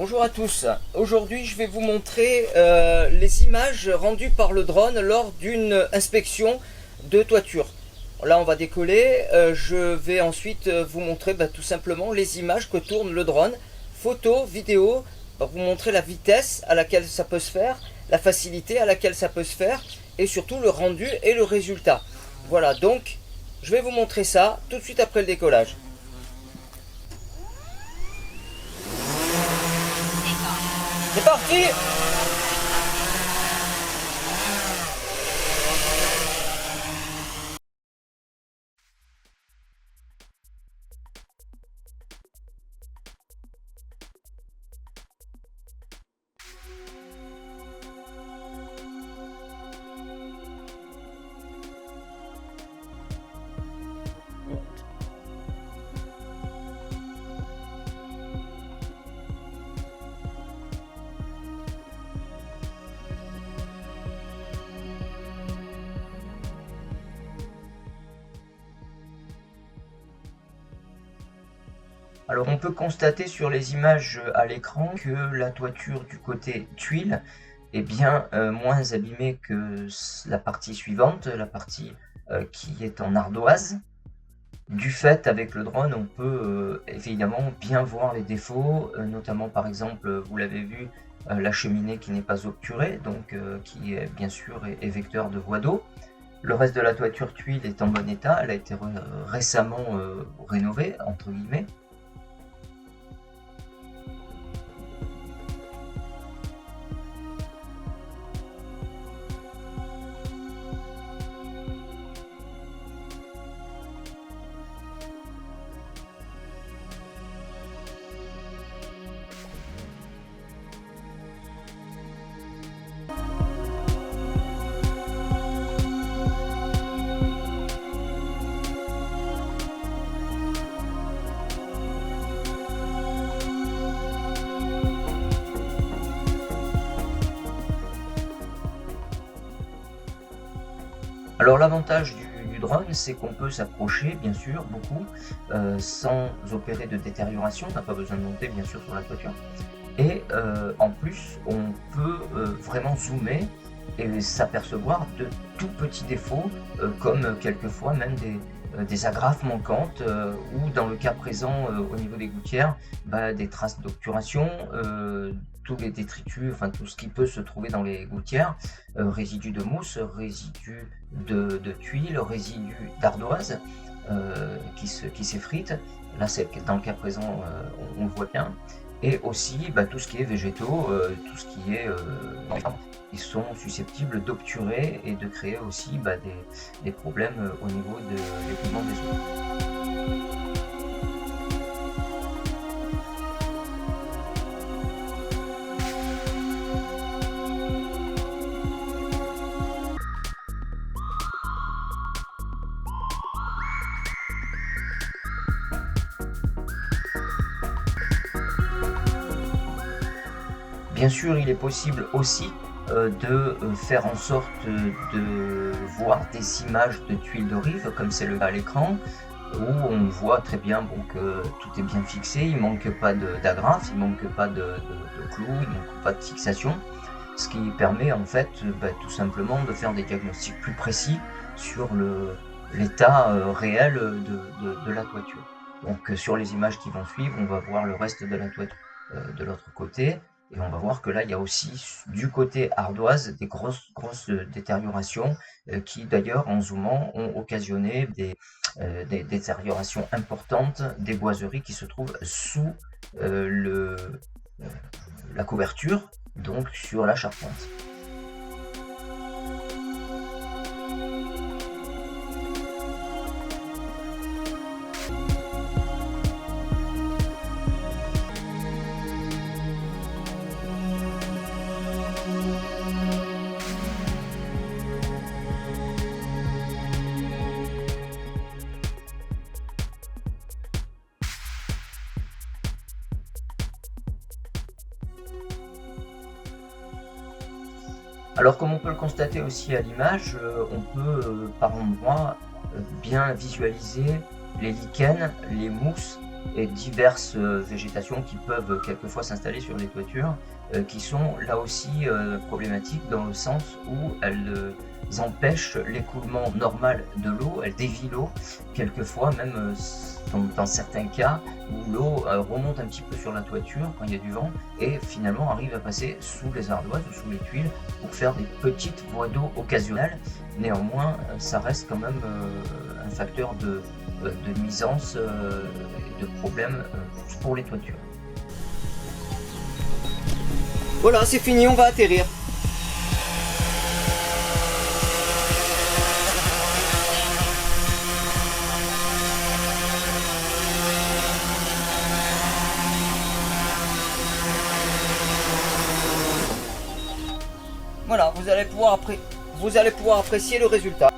Bonjour à tous, aujourd'hui je vais vous montrer les images rendues par le drone lors d'une inspection de toiture. Là on va décoller, je vais ensuite vous montrer tout simplement les images que tourne le drone, photos, vidéos, pour vous montrer la vitesse à laquelle ça peut se faire, la facilité à laquelle ça peut se faire et surtout le rendu et le résultat. Voilà, donc je vais vous montrer ça tout de suite après le décollage. C'est parti! Alors on peut constater sur les images à l'écran que la toiture du côté tuile est bien moins abîmée que la partie suivante, la partie qui est en ardoise. Du fait, avec le drone, on peut évidemment bien voir les défauts, notamment par exemple, vous l'avez vu, la cheminée qui n'est pas obturée, donc qui est bien sûr est vecteur de voie d'eau. Le reste de la toiture tuile est en bon état, elle a été récemment rénovée, entre guillemets. Alors l'avantage du drone, c'est qu'on peut s'approcher, bien sûr, beaucoup, sans opérer de détérioration. On n'a pas besoin de monter, bien sûr, sur la toiture. Et en plus, on peut vraiment zoomer et s'apercevoir de tout petits défauts, comme quelquefois même des agrafes manquantes, ou dans le cas présent, au niveau des gouttières, des traces d'obturation, tous les détritus, enfin tout ce qui peut se trouver dans les gouttières, résidus de mousse, résidus de tuiles, résidus d'ardoise qui s'effritent. Là, dans le cas présent, on le voit bien. Et aussi tout ce qui est végétaux, tout ce qui est ils sont susceptibles d'obturer et de créer aussi des problèmes au niveau de l'écoulement des eaux. Bien sûr, il est possible aussi de faire en sorte de voir des images de tuiles de rive, comme c'est le cas à l'écran, où on voit très bien que tout est bien fixé, il ne manque pas d'agrafes, il ne manque pas de clous, il ne manque pas de fixation, ce qui permet en fait tout simplement de faire des diagnostics plus précis sur l'état réel de la toiture. Donc sur les images qui vont suivre, on va voir le reste de la toiture de l'autre côté. Et on va voir que là, il y a aussi du côté ardoise des grosses détériorations qui d'ailleurs en zoomant ont occasionné des détériorations importantes des boiseries qui se trouvent sous la couverture, donc sur la charpente. Alors comme on peut le constater aussi à l'image, on peut par endroits bien visualiser les lichens, les mousses et diverses végétations qui peuvent quelquefois s'installer sur les toitures, qui sont là aussi problématiques dans le sens où elles empêchent l'écoulement normal de l'eau, elles dévient l'eau, quelquefois même dans certains cas où l'eau remonte un petit peu sur la toiture quand il y a du vent et finalement arrive à passer sous les ardoises ou sous les tuiles pour faire des petites voies d'eau occasionnelles. Néanmoins, ça reste quand même un facteur de nuisance et de problème pour les toitures. Voilà, c'est fini, on va atterrir. Voilà, vous allez pouvoir apprécier le résultat.